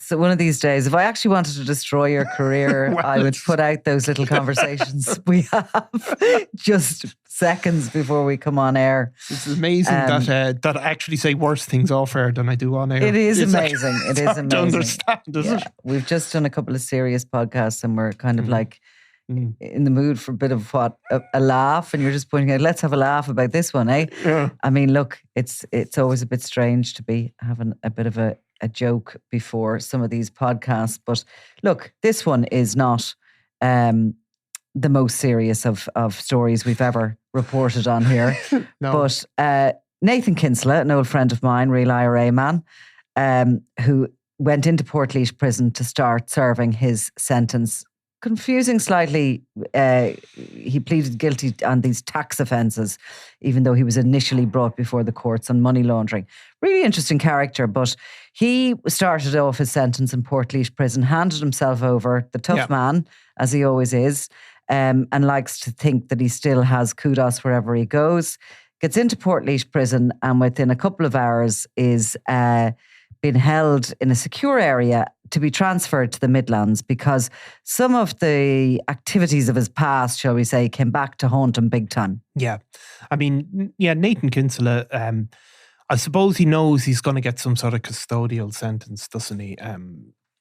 So one of these days, if I actually wanted to destroy your career, Well, I would put out those little conversations we have just seconds before we come on air. It's amazing that I actually say worse things off air than I do on air. It is It's amazing. It is hard to amazing. understand, isn't it? We've just done a couple of serious podcasts and we're kind of like in the mood for a bit of a laugh, and you're just pointing out, let's have a laugh about this one, eh? Yeah. I mean, look, it's always a bit strange to be having a bit of a joke before some of these podcasts, but look, this one is not the most serious of stories we've ever reported on here. No. But Nathan Kinsella, an old friend of mine, Real IRA man, who went into Portlaoise prison to start serving his sentence. Confusing slightly, he pleaded guilty on these tax offences, even though he was initially brought before the courts on money laundering. Really interesting character, but he started off his sentence in Portlaoise prison, handed himself over, the tough man, as he always is, and likes to think that he still has kudos wherever he goes. Gets into Portlaoise prison and within a couple of hours is been held in a secure area to be transferred to the Midlands because some of the activities of his past, shall we say, came back to haunt him big time. Yeah. I mean, Nathan Kinsella, I suppose he knows he's going to get some sort of custodial sentence, doesn't he?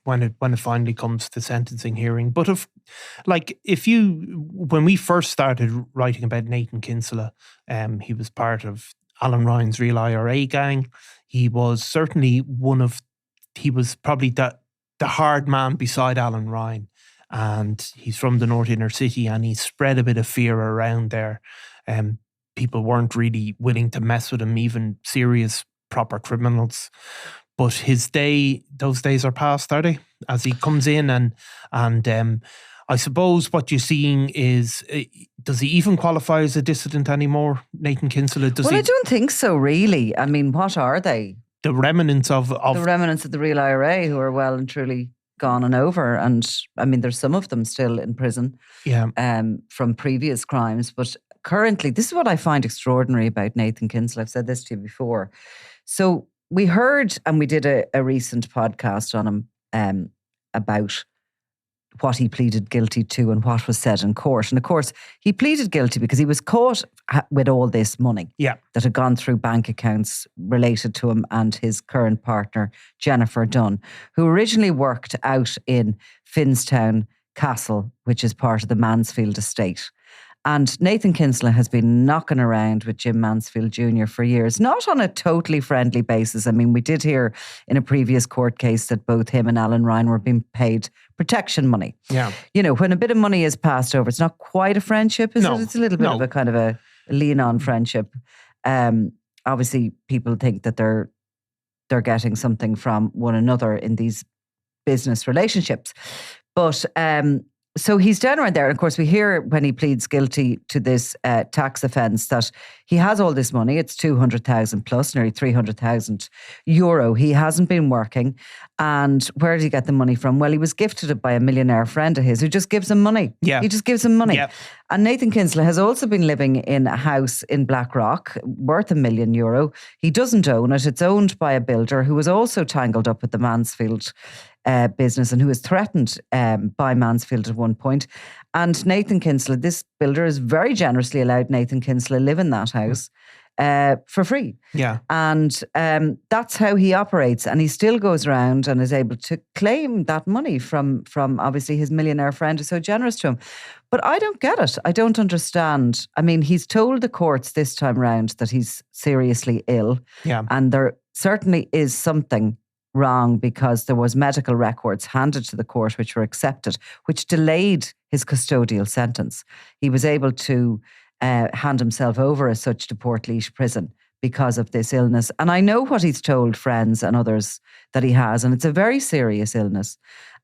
When it finally comes to sentencing hearing. But when we first started writing about Nathan Kinsella, he was part of Alan Ryan's Real IRA gang. He was certainly he was probably the hard man beside Alan Ryan. And he's from the North Inner City and he spread a bit of fear around there. People weren't really willing to mess with him, even serious, proper criminals. But those days are past, are they? As he comes in and I suppose what you're seeing is, does he even qualify as a dissident anymore, Nathan Kinsella? I don't think so, really. I mean, what are they? The remnants of the remnants of the Real IRA who are well and truly gone and over. And I mean, there's some of them still in prison from previous crimes. But currently, this is what I find extraordinary about Nathan Kinsella. I've said this to you before. So we heard, and we did a recent podcast on him about what he pleaded guilty to and what was said in court. And of course, he pleaded guilty because he was caught with all this money that had gone through bank accounts related to him and his current partner, Jennifer Dunn, who originally worked out in Finstown Castle, which is part of the Mansfield estate. And Nathan Kinsella has been knocking around with Jim Mansfield Jr. for years, not on a totally friendly basis. I mean, we did hear in a previous court case that both him and Alan Ryan were being paid protection money. Yeah. You know, when a bit of money is passed over, it's not quite a friendship, is it? It's a little bit of a kind of a lean-on friendship. Obviously, people think that they're getting something from one another in these business relationships. But so he's down around there. And of course, we hear when he pleads guilty to this tax offence that he has all this money. It's 200,000 plus, nearly 300,000 euro. He hasn't been working. And where did he get the money from? Well, he was gifted it by a millionaire friend of his who just gives him money. Yeah. He just gives him money. Yeah. And Nathan Kinsella has also been living in a house in Blackrock worth €1 million. He doesn't own it. It's owned by a builder who was also tangled up with the Mansfield business and who was threatened by Mansfield at one point. And Nathan Kinsella, this builder, has very generously allowed Nathan Kinsella live in that house for free. Yeah. And that's how he operates. And he still goes around and is able to claim that money from obviously his millionaire friend who's so generous to him. But I don't get it. I don't understand. I mean, he's told the courts this time round that he's seriously ill. Yeah. And there certainly is something wrong because there was medical records handed to the court which were accepted, which delayed his custodial sentence. He was able to hand himself over as such to Portlaoise prison because of this illness. And I know what he's told friends and others that he has, and it's a very serious illness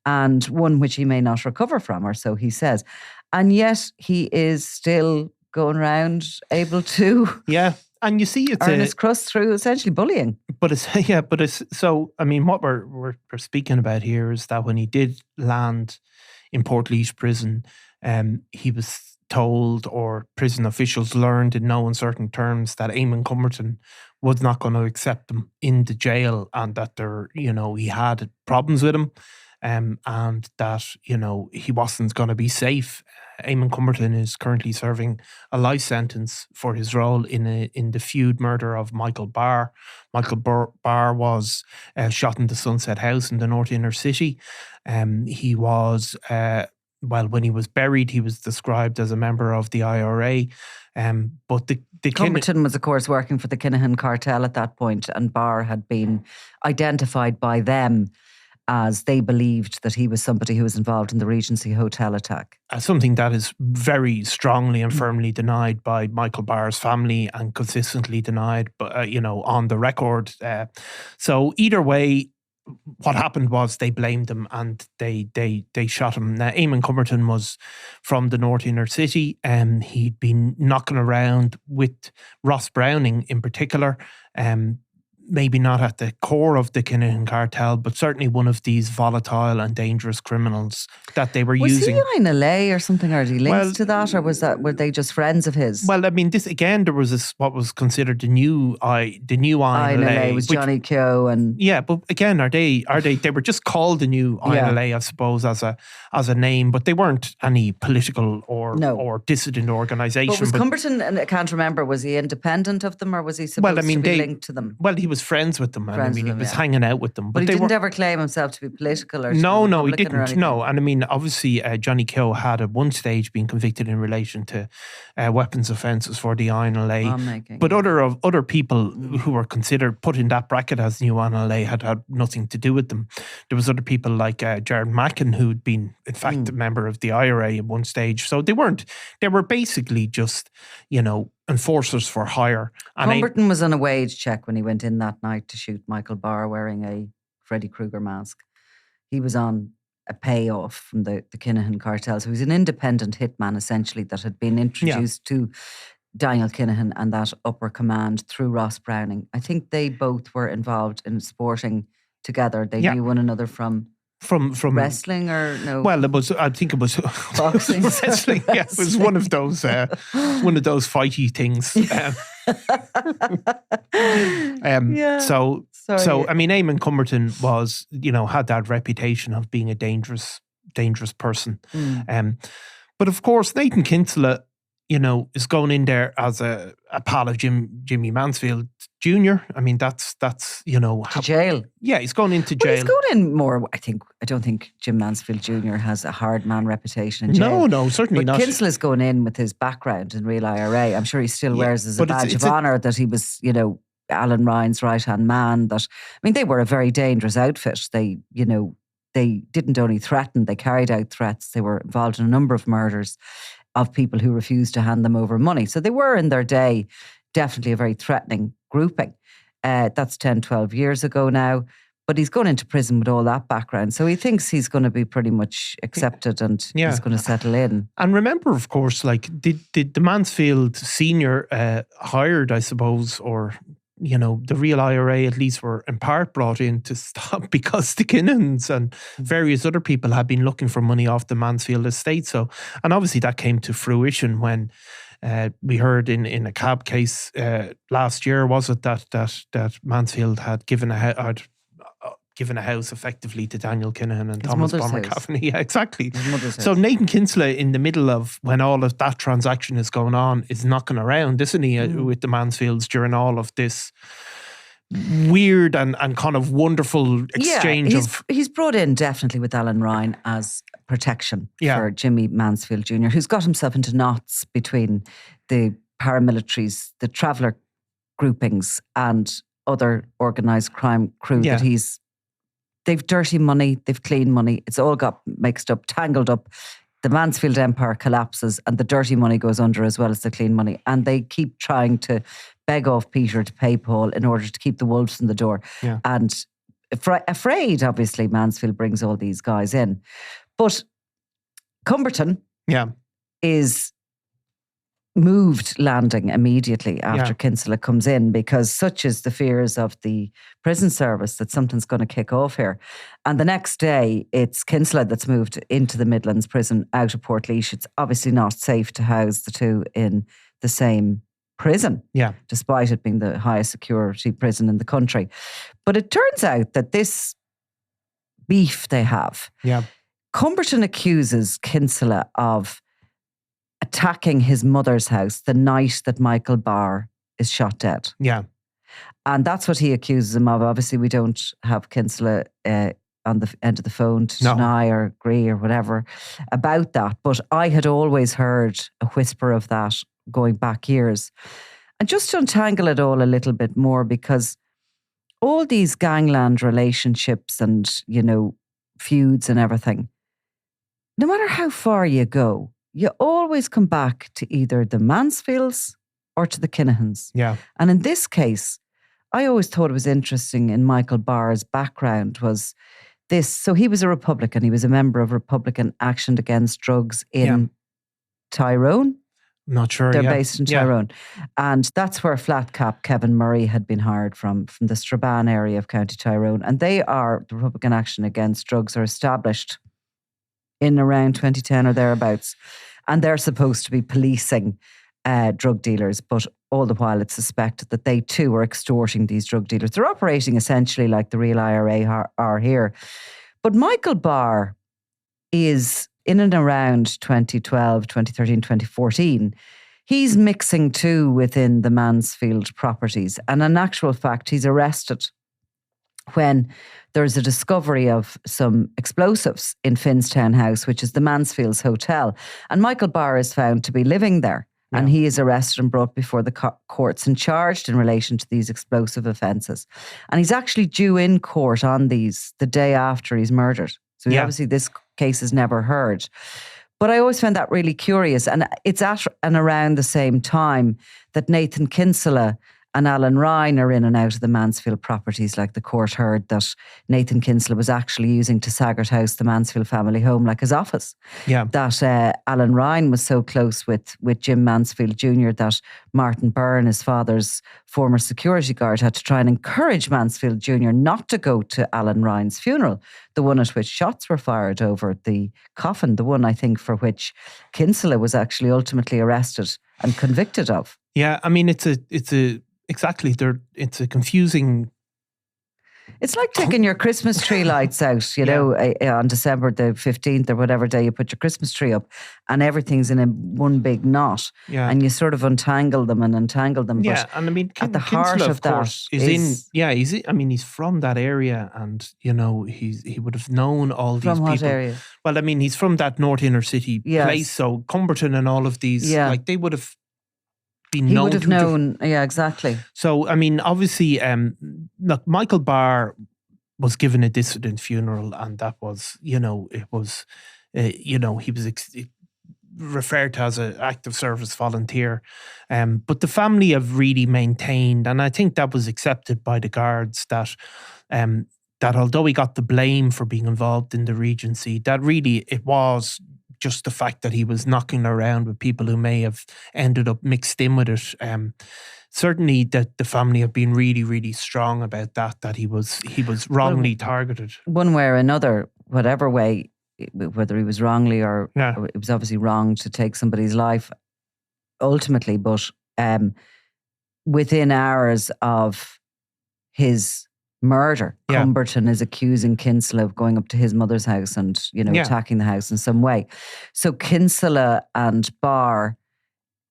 and one which he may not recover from, or so he says. And yet he is still going around able to... Yeah. And you see, it's earn his crust through essentially bullying. But it's so. I mean, what we're speaking about here is that when he did land in Portlaoise prison, he was told, or prison officials learned in no uncertain terms, that Eamon Cumberton was not going to accept them in the jail, and that he had problems with him, and that he wasn't going to be safe. Eamon Cumberton is currently serving a life sentence for his role in the feud murder of Michael Barr. Michael Barr was shot in the Sunset House in the North Inner City. He was, when he was buried, he was described as a member of the IRA. But the Cumberton was, of course, working for the Kinahan cartel at that point, and Barr had been identified by them as they believed that he was somebody who was involved in the Regency Hotel attack. Something that is very strongly and firmly denied by Michael Barr's family, and consistently denied, but on the record. So either way, what happened was they blamed him and they shot him. Now, Eamon Cumberton was from the North Inner City, and he'd been knocking around with Ross Browning in particular. Maybe not at the core of the Kinahan cartel, but certainly one of these volatile and dangerous criminals that they were using. Was he in LA or something? Are he linked to that, or were they just friends of his? Well, I mean, this again, there was what was considered the new INLA. Was Johnny Keogh and but again, are they? They were just called the new INLA, I suppose, as a name, but they weren't any political or dissident organisation. But was Cumberton? And I can't remember. Was he independent of them, or was he supposed to be linked to them? Well, he was friends with them. He was hanging out with them. But he didn't ever claim himself to be political or No, he didn't. No, and I mean, obviously, Johnny Keogh had at one stage been convicted in relation to weapons offences for the INLA. But other people who were considered put in that bracket as new INLA had nothing to do with them. There was other people like Jared Mackin, who'd been, in fact, a member of the IRA at one stage. So they were basically just, enforcers for hire. And Cumberton was on a wage check when he went in that night to shoot Michael Barr wearing a Freddy Krueger mask. He was on a payoff from the Kinahan cartel. So he's an independent hitman, essentially, that had been introduced to Daniel Kinahan and that upper command through Ross Browning. I think they both were involved in sporting together. They knew one another from wrestling, or no? Well, I think it was boxing. Wrestling. Yeah, it was one of those fighty things. So I mean, Eamon Cumberton was, had that reputation of being a dangerous person. But of course, Nathan Kinsella, is going in there as a pal of Jimmy Mansfield Jr. I mean, that's to jail. Yeah, he's going into jail. He's going in more. I don't think Jim Mansfield Jr. has a hard man reputation in jail. No, certainly not. Kinsella's going in with his background in Real IRA. I'm sure he still wears as a badge of honour that he was, Alan Ryan's right hand man. They were a very dangerous outfit. They didn't only threaten; they carried out threats. They were involved in a number of murders of people who refused to hand them over money. So they were in their day definitely a very threatening grouping. That's 10, 12 years ago now. But he's going into prison with all that background. So he thinks he's going to be pretty much accepted and he's going to settle in. And remember, of course, did the Mansfield senior hired, I suppose, or the Real IRA at least were in part brought in to stop, because the Kinahans and various other people had been looking for money off the Mansfield estate. So, and obviously that came to fruition when we heard in a cab case last year, was it, that Mansfield had given a house effectively to Daniel Kinahan and Thomas Bomber Cavanagh. Yeah, exactly. So Nathan Kinsella, in the middle of when all of that transaction is going on, is knocking around, isn't he, with the Mansfields during all of this weird and kind of wonderful exchange he's brought in definitely with Alan Ryan as protection for Jimmy Mansfield Jr., who's got himself into knots between the paramilitaries, the traveller groupings and other organised crime crew that they've dirty money, they've clean money. It's all got mixed up, tangled up. The Mansfield empire collapses and the dirty money goes under as well as the clean money. And they keep trying to beg off Peter to pay Paul in order to keep the wolves in the door. Yeah. And afraid, obviously, Mansfield brings all these guys in. But Cumberton is moved landing immediately after Kinsella comes in, because such is the fears of the prison service that something's going to kick off here. And the next day, it's Kinsella that's moved into the Midlands prison out of Portlaoise. It's obviously not safe to house the two in the same prison, despite it being the highest security prison in the country. But it turns out that this beef they have, Cumberton accuses Kinsella of attacking his mother's house the night that Michael Barr is shot dead. Yeah. And that's what he accuses him of. Obviously, we don't have Kinsella on the end of the phone to deny or agree or whatever about that. But I had always heard a whisper of that going back years. And just to untangle it all a little bit more, because all these gangland relationships and, feuds and everything, no matter how far you go, you always come back to either the Mansfields or to the Kinahans. Yeah. And in this case, I always thought it was interesting in Michael Barr's background was this. So he was a Republican. He was a member of Republican Action Against Drugs in Tyrone. I'm not sure. They're based in Tyrone. And that's where flat cap Kevin Murray had been hired from the Strabane area of County Tyrone. And the Republican Action Against Drugs are established in around 2010 or thereabouts. And they're supposed to be policing drug dealers, but all the while it's suspected that they too are extorting these drug dealers. They're operating essentially like the Real IRA are here. But Michael Barr is in and around 2012, 2013, 2014, he's mixing too within the Mansfield properties. And in actual fact, he's arrested when there's a discovery of some explosives in Finnstown House, which is the Mansfields Hotel. And Michael Barr is found to be living there. And he is arrested and brought before the courts and charged in relation to these explosive offences. And he's actually due in court on these the day after he's murdered. So obviously this case is never heard. But I always found that really curious. And it's at and around the same time that Nathan Kinsella and Alan Ryan are in and out of the Mansfield properties. Like the court heard that Nathan Kinsella was actually using Tasaggart House, the Mansfield family home, like his office. Yeah. That Alan Ryan was so close with Jim Mansfield Jr. that Martin Byrne, his father's former security guard, had to try and encourage Mansfield Jr. not to go to Alan Ryan's funeral, the one at which shots were fired over the coffin, the one I think for which Kinsella was actually ultimately arrested and convicted of. Yeah, I mean, it's a confusing. It's like taking your Christmas tree lights out, on December the 15th or whatever day you put your Christmas tree up, and everything's in one big knot. Yeah. And you sort of untangle them. Yeah, and I mean, at the heart of that he's from that area, and he would have known all these people. From what area? Well, I mean, he's from that North Inner City place, so Cumberton and all of these, they would have. He would have known, exactly. So, I mean, obviously, look, Michael Barr was given a dissident funeral, and that was, he was referred to as an active service volunteer. But the family have really maintained, and I think that was accepted by the guards, that although he got the blame for being involved in the Regency, that really it was just the fact that he was knocking around with people who may have ended up mixed in with it. Certainly that the family have been really, really strong about that he was wrongly targeted. One way or another, whatever way, whether he was wrongly or it was obviously wrong to take somebody's life ultimately, but within hours of his murder, Cumberton is accusing Kinsella of going up to his mother's house and, attacking the house in some way. So Kinsella and Barr,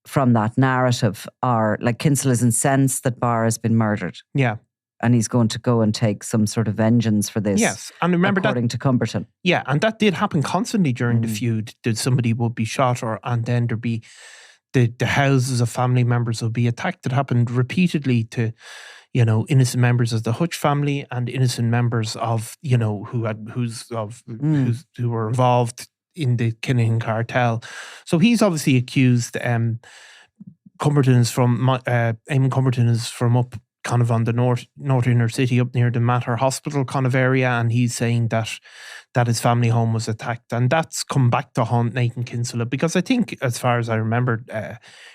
from that narrative, are like, Kinsella's incensed that Barr has been murdered. Yeah. And he's going to go and take some sort of vengeance for this. Yes. And remember according to Cumberton. Yeah. And that did happen constantly during the feud. That somebody would be shot and then there'd be the houses of family members would be attacked. It happened repeatedly to innocent members of the Hutch family and innocent members of, who were involved in the Kinahan cartel. So he's obviously accused. Eamon Cumberton is from up kind of on the north inner city, up near the Mater Hospital kind of area, and he's saying that his family home was attacked, and that's come back to haunt Nathan Kinsella, because I think, as far as I remember,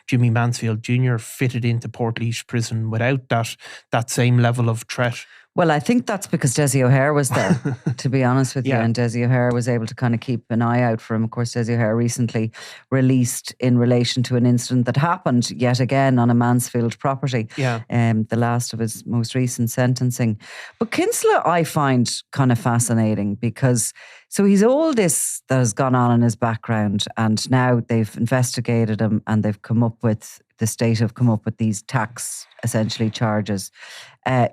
Jimmy Mansfield Jr. fitted into Portlaoise prison without that same level of threat. Well, I think that's because Desi O'Hare was there, to be honest with you. And Desi O'Hare was able to kind of keep an eye out for him. Of course, Desi O'Hare recently released in relation to an incident that happened yet again on a Mansfield property. The last of his most recent sentencing. But Kinsella, I find kind of fascinating because, so he's all this that has gone on in his background, and now they've investigated him and they've come up with, the state have come up with these tax, essentially, charges.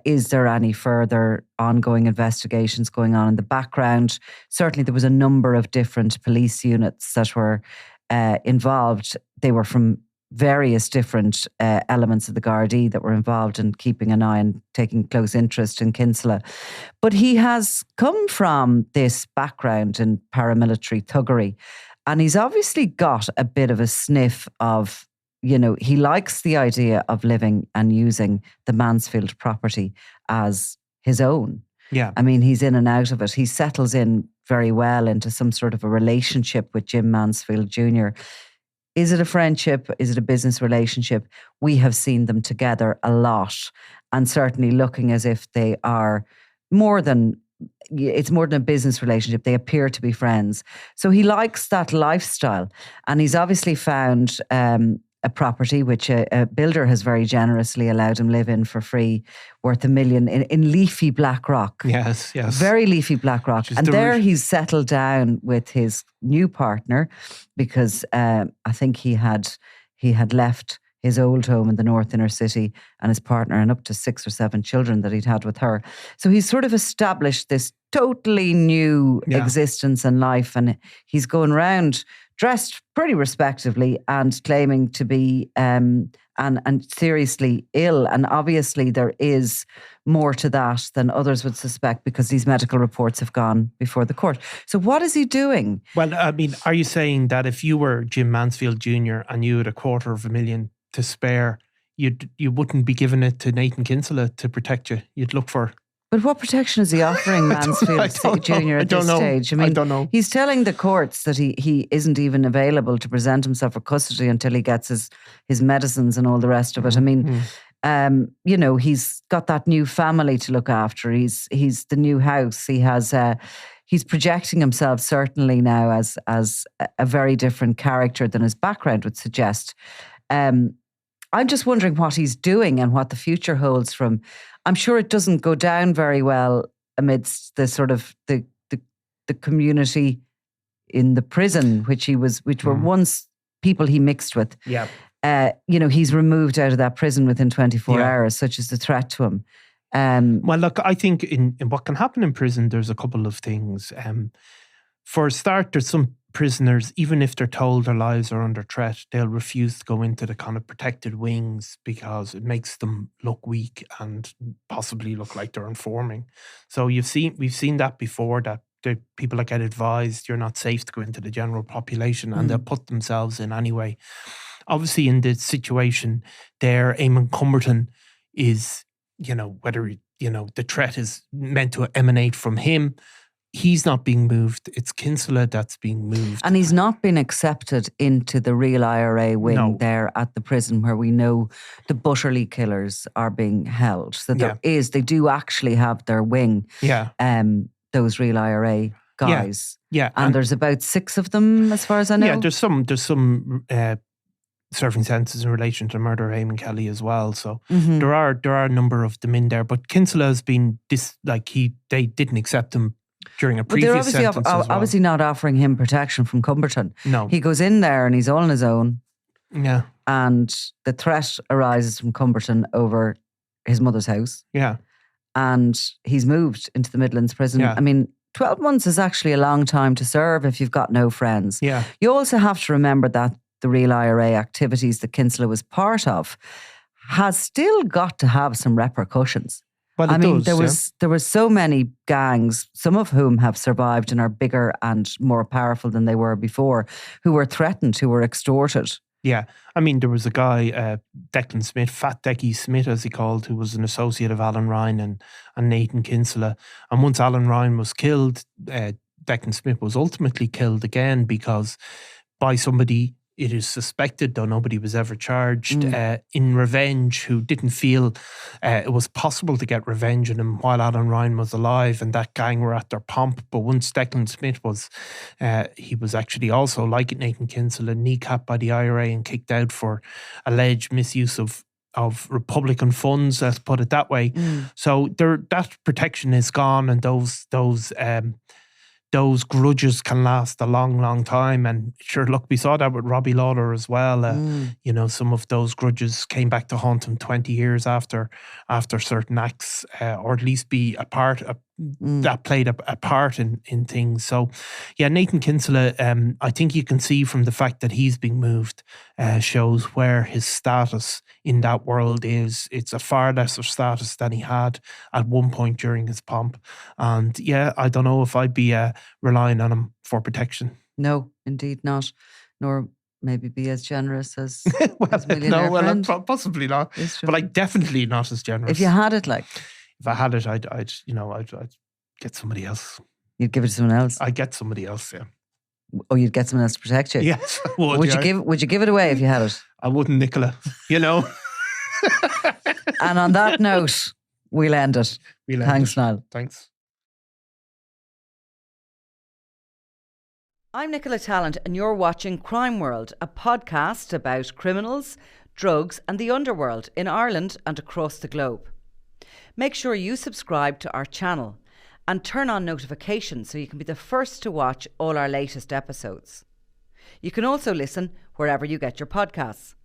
Is there any further ongoing investigations going on in the background? Certainly there was a number of different police units that were involved. They were from various different elements of the Gardaí that were involved in keeping an eye and taking close interest in Kinsella. But he has come from this background in paramilitary thuggery, and he's obviously got a bit of a sniff of, you know, he likes the idea of living and using the Mansfield property as his own. I mean, he's in and out of it. He settles in very well into some sort of a relationship with Jim Mansfield Jr. Is it a friendship? Is it a business relationship? We have seen them together a lot, and certainly looking as if they are more than, it's more than a business relationship. They appear to be friends. So he likes that lifestyle, and he's obviously found a property which a builder has very generously allowed him live in for free, worth $1 million in leafy black rock. Yes. Very leafy black rock. And there he's settled down with his new partner, because I think he had left his old home in the North Inner City, and his partner, and up to 6 or 7 children that he'd had with her. So he's sort of established this totally new existence and life, and he's going around dressed pretty respectably and claiming to be and seriously ill. And obviously there is more to that than others would suspect, because these medical reports have gone before the court. So what is he doing? Well, I mean, are you saying that if you were Jim Mansfield Jr. and you had $250,000 to spare, you wouldn't be giving it to Nathan Kinsella to protect you? You'd look for... But what protection is he offering Mansfield Jr. at this stage? I mean, I don't know. He's telling the courts that he isn't even available to present himself for custody until he gets his medicines and all the rest of it. I mean, you know, he's got that new family to look after. He's the new house. He has... he's projecting himself certainly now as a very different character than his background would suggest. I'm just wondering what he's doing and what the future holds for him. I'm sure it doesn't go down very well amidst the sort of the community in the prison, which were once people he mixed with. You know, he's removed out of that prison within 24 hours, such is the threat to him. Well, look, I think in what can happen in prison, there's a couple of things. For a start, there's some prisoners, even if they're told their lives are under threat, they'll refuse to go into the kind of protected wings because it makes them look weak and possibly look like they're informing. So we've seen that before, that the people that get advised you're not safe to go into the general population, and they'll put themselves in anyway. Obviously, in this situation there, Eamon Cumberton is, you know, whether, you know, the threat is meant to emanate from him, he's not being moved. It's Kinsella that's being moved. And he's not been accepted into the Real IRA wing there at the prison where we know the Butterley killers are being held. So they do actually have their wing. Those Real IRA guys. And there's about 6 of them, as far as I know. Yeah, there's some serving sentences in relation to the murder of Eamon Kelly as well. So there are a number of them in there. But Kinsella has been they didn't accept him during a previous sentence as well. Obviously not offering him protection from Cumberton. No. He goes in there and he's all on his own. Yeah. And the threat arises from Cumberton over his mother's house. Yeah. And he's moved into the Midlands prison. I mean, 12 months is actually a long time to serve if you've got no friends. Yeah. You also have to remember that the Real IRA activities that Kinsella was part of has still got to have some repercussions. Well, there was so many gangs, some of whom have survived and are bigger and more powerful than they were before, who were threatened, who were extorted. Yeah. I mean, there was a guy, Declan Smith, Fat Decky Smith as he called, who was an associate of Alan Ryan and Nathan Kinsella. And once Alan Ryan was killed, Declan Smith was ultimately killed again by somebody it is suspected, though nobody was ever charged, in revenge, who didn't feel it was possible to get revenge on him while Alan Ryan was alive, and that gang were at their pomp. But once Declan Smith was, he was actually also, like Nathan Kinsella, kneecapped by the IRA and kicked out for alleged misuse of Republican funds, let's put it that way. So that protection is gone, and those grudges can last a long, long time. And sure, look, we saw that with Robbie Lawler as well. You know, some of those grudges came back to haunt him 20 years after certain acts, or at least be a part of that played a part in things. So, yeah, Nathan Kinsella, I think you can see from the fact that he's being moved, shows where his status in that world is. It's a far lesser status than he had at one point during his pomp. And yeah, I don't know if I'd be relying on him for protection. No, indeed not. Nor maybe be as generous as well, his millionaire friend. Possibly not. But like, definitely not as generous. If you had it, like. If I had it, I'd get somebody else. You'd give it to someone else? I'd get somebody else, yeah. Oh, you'd get someone else to protect you? Yes, I would. Would you give it away if you had it? I wouldn't, Nicola. You know. And on that note, we'll end it. Thanks, Niall. Thanks. I'm Nicola Tallant, and you're watching Crime World, a podcast about criminals, drugs, and the underworld in Ireland and across the globe. Make sure you subscribe to our channel and turn on notifications so you can be the first to watch all our latest episodes. You can also listen wherever you get your podcasts.